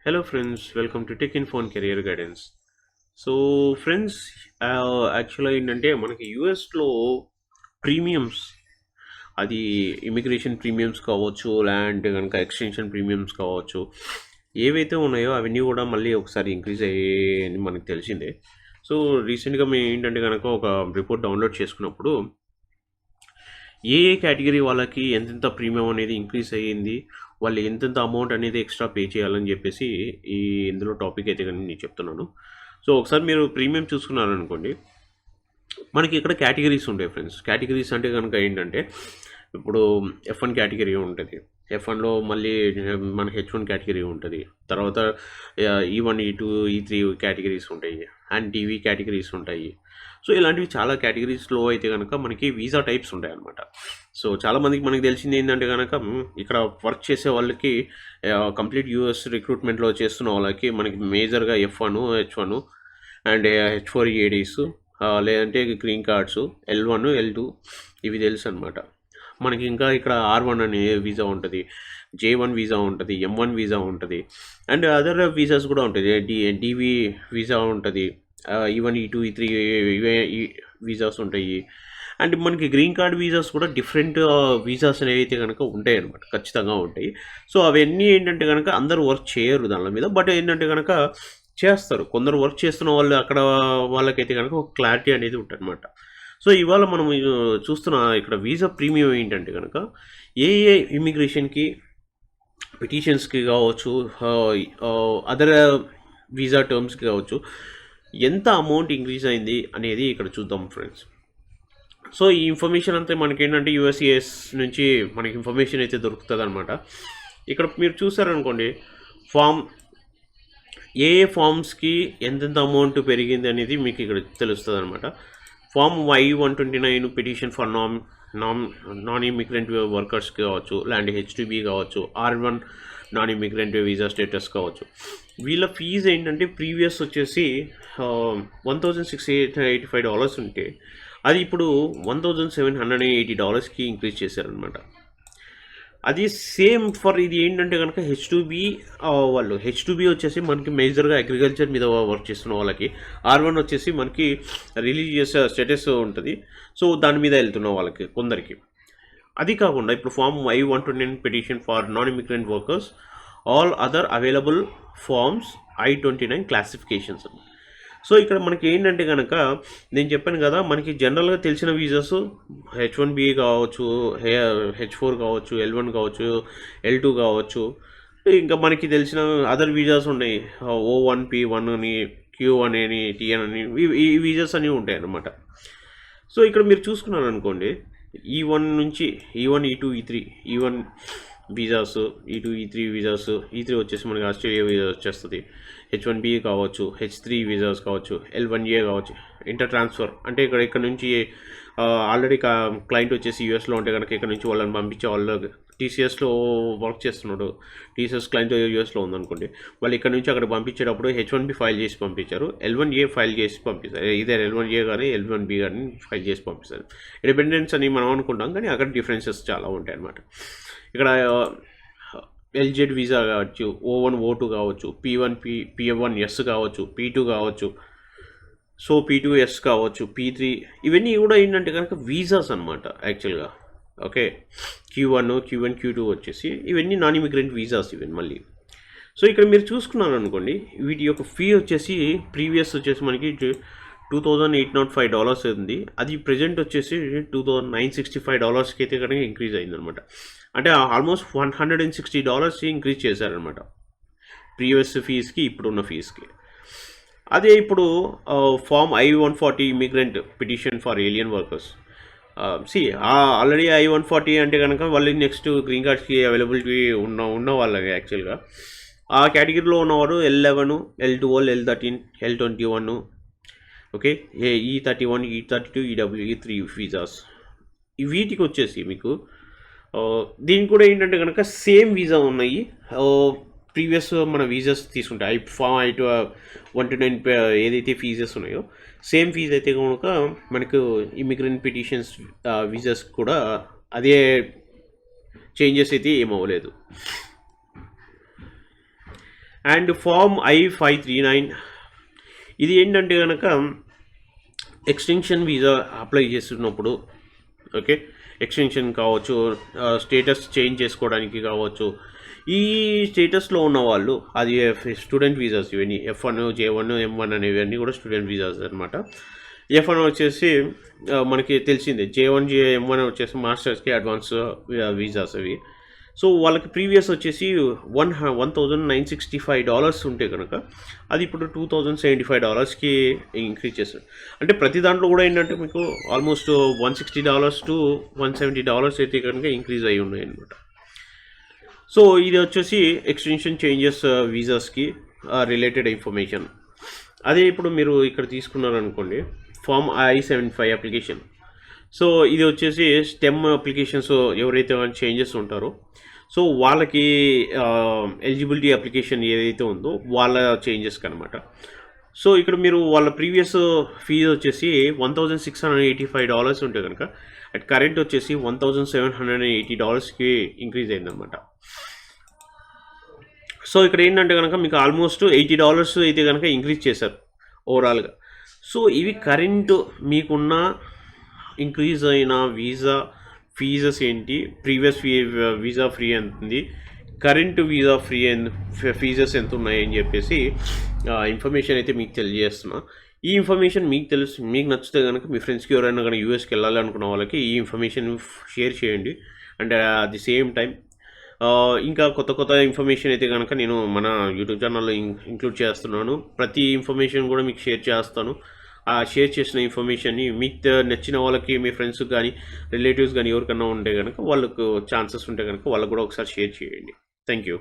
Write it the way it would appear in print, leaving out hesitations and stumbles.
Hello friends, welcome to Tech Info and Career Guidance. So friends యాక్చువల్గా ఏంటంటే మనకి యూఎస్లో ప్రీమియమ్స్ అది ఇమిగ్రేషన్ ప్రీమియమ్స్ కావచ్చు, ల్యాండ్ కనుక ఎక్స్టెన్షన్ ప్రీమియమ్స్ కావచ్చు, ఏవైతే ఉన్నాయో అవన్నీ కూడా మళ్ళీ ఒకసారి ఇంక్రీజ్ అయ్యాయని మనకు తెలిసిందే. సో రీసెంట్గా మేము ఏంటంటే కనుక ఒక రిపోర్ట్ డౌన్లోడ్ చేసుకున్నప్పుడు ఏ కేటగిరీ వాళ్ళకి ఎంతెంత ప్రీమియం అనేది ఇంక్రీజ్ అయ్యింది, వాళ్ళు ఎంతెంత అమౌంట్ అనేది ఎక్స్ట్రా పే చేయాలని చెప్పేసి ఇందులో టాపిక్ అయితే కానీ నేను చెప్తున్నాను. సో ఒకసారి మీరు ప్రీమియం చూసుకున్నారనుకోండి, మనకి ఇక్కడ కేటగిరీస్ ఉంటాయి ఫ్రెండ్స్. కేటగిరీస్ అంటే కనుక ఏంటంటే ఇప్పుడు F1 కేటగిరీ ఉంటుంది. F1లో మళ్ళీ మన H1 కేటగిరీ ఉంటుంది. తర్వాత E1, E2, E3 కేటగిరీస్ ఉంటాయి. అండ్ టీవీ కేటగిరీస్ ఉంటాయి. సో ఇలాంటివి చాలా కేటగిరీస్లో అయితే కనుక మనకి వీసా టైప్స్ ఉంటాయి అన్నమాట. సో చాలామందికి మనకి తెలిసింది ఏంటంటే కనుక ఇక్కడ వర్క్ చేసే వాళ్ళకి కంప్లీట్ యూఎస్ రిక్రూట్మెంట్లో చేస్తున్న వాళ్ళకి మనకి మేజర్గా F1, H1 and H4 EADs, లేదంటే గ్రీన్ కార్డ్స్ L1, L2 ఇవి తెలుసు అనమాట. మనకి ఇంకా ఇక్కడ R1 అనే వీసా ఉంటుంది, J1 వీసా ఉంటుంది, M1 వీసా ఉంటుంది, అండ్ అదర్ వీసాస్ కూడా ఉంటుంది. DV వీసా ఉంటుంది, E1, E2, E3 ఇవే వీసాస్ ఉంటాయి. అండ్ మనకి గ్రీన్ కార్డ్ వీసాస్ కూడా డిఫరెంట్ వీసాస్ అనేవి అయితే కనుక ఉంటాయి అనమాట, ఖచ్చితంగా ఉంటాయి. సో అవన్నీ ఏంటంటే కనుక అందరూ వర్క్ చేయరు దాని మీద, బట్ ఏంటంటే కనుక చేస్తారు. కొందరు వర్క్ చేస్తున్న వాళ్ళు అక్కడ వాళ్ళకైతే కనుక ఒక క్లారిటీ అనేది ఉంటుంది అనమాట. సో ఇవాళ మనం చూస్తున్న ఇక్కడ వీసా ప్రీమియం ఏంటంటే కనుక ఏ ఇమిగ్రేషన్కి, పిటిషన్స్కి కావచ్చు, అదర్ వీసా టర్మ్స్కి కావచ్చు ఎంత అమౌంట్ ఇంక్రీజ్ అయింది అనేది ఇక్కడ చూద్దాం ఫ్రెండ్స్. సో ఈ ఇన్ఫర్మేషన్ అంతా మనకి ఏంటంటే యూఎస్సిఎస్ నుంచి మనకి ఇన్ఫర్మేషన్ అయితే దొరుకుతుంది అనమాట. ఇక్కడ మీరు చూసారనుకోండి, ఫామ్ ఏ ఫామ్స్కి ఎంతెంత అమౌంట్ పెరిగింది అనేది మీకు ఇక్కడ తెలుస్తుంది అనమాట. Form Y129 petition for non immigrant వర్కర్స్కి కావచ్చు, ల్యాండ్ H2B కావచ్చు, R1 non immigrant visa status కావచ్చు. వీళ్ళ ఫీజు ఏంటంటే ప్రీవియస్ వచ్చేసి $1,685 ఉంటే అది ఇప్పుడు $1,780కి ఇంక్రీజ్ చేశారనమాట. అది సేమ్ ఫర్ ఇది ఏంటంటే కనుక H2B వాళ్ళు H2B వచ్చేసి మనకి మేజర్గా అగ్రికల్చర్ మీద వర్క్ చేస్తున్న వాళ్ళకి, R1 వచ్చేసి మనకి రిలీజియస్ స్టేటస్ ఉంటుంది. సో దాని మీద వెళ్తున్న వాళ్ళకి కొందరికి. అది కాకుండా ఇప్పుడు form I-129 petition for non immigrant workers, all other available forms I-29 classifications. So ఇక్కడ మనకి ఏంటంటే కనుక నేను చెప్పాను కదా, మనకి జనరల్గా తెలిసిన వీసాస్ H1B కావచ్చు, H4 కావచ్చు, L1 కావచ్చు, L2 కావచ్చు, ఇంకా మనకి తెలిసిన అదర్ వీసాస్ ఉన్నాయి. O1, P1 అని, Q1 అని, TN అని, ఈ వీసాస్ అన్నీ ఉంటాయి అన్నమాట. సో ఇక్కడ మీరు చూసుకున్నారు అనుకోండి, E1 నుంచి E1, E2, E3, E1 visas, E2, E3 visas, E3 వచ్చేసి మనకి ఆస్ట్రేలియా వీసా వచ్చేస్తుంది, H1B కావచ్చు, H3 వీసాస్ కావచ్చు, L1A కావచ్చు. ఇంటర్ ట్రాన్స్ఫర్ అంటే ఇక్కడ నుంచి ఆల్రెడీ క్లయింట్ వచ్చేసి యూఎస్లో ఉంటే కనుక ఇక్కడ నుంచి వాళ్ళని పంపించే వాళ్ళు టీసీఎస్లో వర్క్ చేస్తున్నాడు, టీసీఎస్ క్లయింట్ యూఎస్లో ఉందనుకోండి, వాళ్ళు ఇక్కడ నుంచి అక్కడ పంపించేటప్పుడు H1B ఫైల్ చేసి పంపించారు, L1A ఫైల్ చేసి పంపిస్తారు. ఇదే L1A కానీ L1B కానీ ఫైల్ చేసి పంపిస్తారు. ఇండిపెండెన్స్ అని మనం అనుకుంటాం, కానీ అక్కడ డిఫరెన్సెస్ చాలా ఉంటాయి అన్నమాట. ఇక్కడ LZ వీసా కావచ్చు, O1, O2 కావచ్చు, P1, P1S కావచ్చు, P2 కావచ్చు, సో P2S కావచ్చు, P3, ఇవన్నీ కూడా ఏంటంటే కనుక వీసాస్ అనమాట యాక్చువల్గా. ఓకే, Q1, Q2 వచ్చేసి ఇవన్నీ నాన్ ఇమిగ్రెంట్ వీసాస్ ఇవన్నీ మళ్ళీ. సో ఇక్కడ మీరు చూసుకున్నారు అనుకోండి, వీటి యొక్క ఫీ వచ్చేసి ప్రీవియస్ వచ్చేసి మనకి $2,805 ఉంది. అది ప్రజెంట్ వచ్చేసి $2,965కి అయితే కనుక ఇంక్రీజ్ అయిందనమాట. అంటే ఆల్మోస్ట్ $160 ఇంక్రీజ్ చేశారనమాట ప్రీవియస్ ఫీజ్కి ఇప్పుడున్న ఫీజ్కి. అదే ఇప్పుడు form I-140 immigrant petition for alien workers, already I-140 అంటే కనుక వాళ్ళు నెక్స్ట్ గ్రీన్ కార్డ్స్కి అవైలబిలిటీ ఉన్న వాళ్ళకి యాక్చువల్గా ఆ కేటగిరీలో ఉన్నవారు L11, L12, L13, L21, okay, E31, E32, E3 visas. వీటికి వచ్చేసి మీకు దీనికి కూడా ఏంటంటే కనుక సేమ్ వీసా ఉన్నాయి. ప్రీవియస్ మన వీసాస్ తీసుకుంటే ఫామ్ I-129 ఏదైతే ఫీజెస్ ఉన్నాయో సేమ్ ఫీజ్ అయితే కనుక మనకు ఇమిగ్రెంట్ పిటిషన్స్ వీసాస్ కూడా అదే చేంజెస్ అయితే ఏమవ్వలేదు. అండ్ ఫామ్ I-539 ఇది ఏంటంటే కనుక ఎక్స్టెన్షన్ వీసా అప్లై చేస్తున్నప్పుడు, ఓకే, ఎక్స్టెన్షన్ కావచ్చు, స్టేటస్ చేంజ్ చేసుకోవడానికి కావచ్చు, ఈ స్టేటస్లో ఉన్న వాళ్ళు అది స్టూడెంట్ వీసాస్ ఇవన్నీ F1, J1, M1 అనేవి అన్నీ కూడా స్టూడెంట్ వీసాస్ అనమాట. F1 వచ్చేసి మనకి తెలిసిందే, J1, M1 వచ్చేసి మాస్టర్స్కి అడ్వాన్స్ వీసాస్ అవి. సో వాళ్ళకి ప్రీవియస్ వచ్చేసి $1,965 ఉంటే కనుక అది ఇప్పుడు $2,075కి ఇంక్రీజ్ చేస్తారు. అంటే ప్రతి దాంట్లో కూడా ఏంటంటే మీకు ఆల్మోస్ట్ $160 to $170 అయితే కనుక ఇంక్రీజ్ అయి ఉన్నాయి అనమాట. సో ఇది వచ్చేసి ఎక్స్టెన్షన్ చేంజెస్ వీసాస్కి రిలేటెడ్ ఇన్ఫర్మేషన్. అదే ఇప్పుడు మీరు ఇక్కడ తీసుకున్నారనుకోండి, ఫామ్ I-75 అప్లికేషన్. సో ఇది వచ్చేసి స్టెమ్ అప్లికేషన్స్ ఎవరైతే చేంజెస్ ఉంటారో సో వాళ్ళకి ఎలిజిబిలిటీ అప్లికేషన్ ఏదైతే ఉందో వాళ్ళ చేంజెస్కి అనమాట. సో ఇక్కడ మీరు వాళ్ళ ప్రీవియస్ ఫీజు వచ్చేసి $1,685 ఉంటే కనుక అట్ కరెంట్ వచ్చేసి $1,780కి ఇంక్రీజ్ అయిందనమాట. సో ఇక్కడ ఏంటంటే కనుక మీకు ఆల్మోస్ట్ $80 అయితే కనుక ఇంక్రీజ్ చేశారు ఓవరాల్గా. సో ఇవి కరెంటు మీకున్న ఇంక్రీజ్ అయిన వీసా ఫీజెస్ ఏంటి, ప్రీవియస్ వీసా ఫ్రీ ఎంత ఉంది, కరెంటు వీసా ఫ్రీ ఫీజెస్ ఎంత ఉన్నాయి అని చెప్పేసి ఇన్ఫర్మేషన్ అయితే మీకు తెలియజేస్తున్నా. ఈ ఇన్ఫర్మేషన్ మీకు నచ్చితే కనుక మీ ఫ్రెండ్స్కి ఎవరైనా కానీ యూఎస్కి వెళ్ళాలి అనుకున్న వాళ్ళకి ఈ ఇన్ఫర్మేషన్ షేర్ చేయండి. And at the same time ఇంకా కొత్త ఇన్ఫర్మేషన్ అయితే కనుక నేను మన యూట్యూబ్ ఛానల్లో ఇంక్లూడ్ చేస్తున్నాను. ప్రతి ఇన్ఫర్మేషన్ కూడా మీకు షేర్ చేస్తాను. ఆ షేర్ చేసిన ఇన్ఫర్మేషన్ని మీకు నచ్చిన వాళ్ళకి, మీ ఫ్రెండ్స్ కానీ రిలేటివ్స్ కానీ ఎవరికన్నా ఉంటే కనుక వాళ్ళకు ఛాన్సెస్ ఉంటే కనుక వాళ్ళకు కూడా ఒకసారి షేర్ చేయండి. Thank you.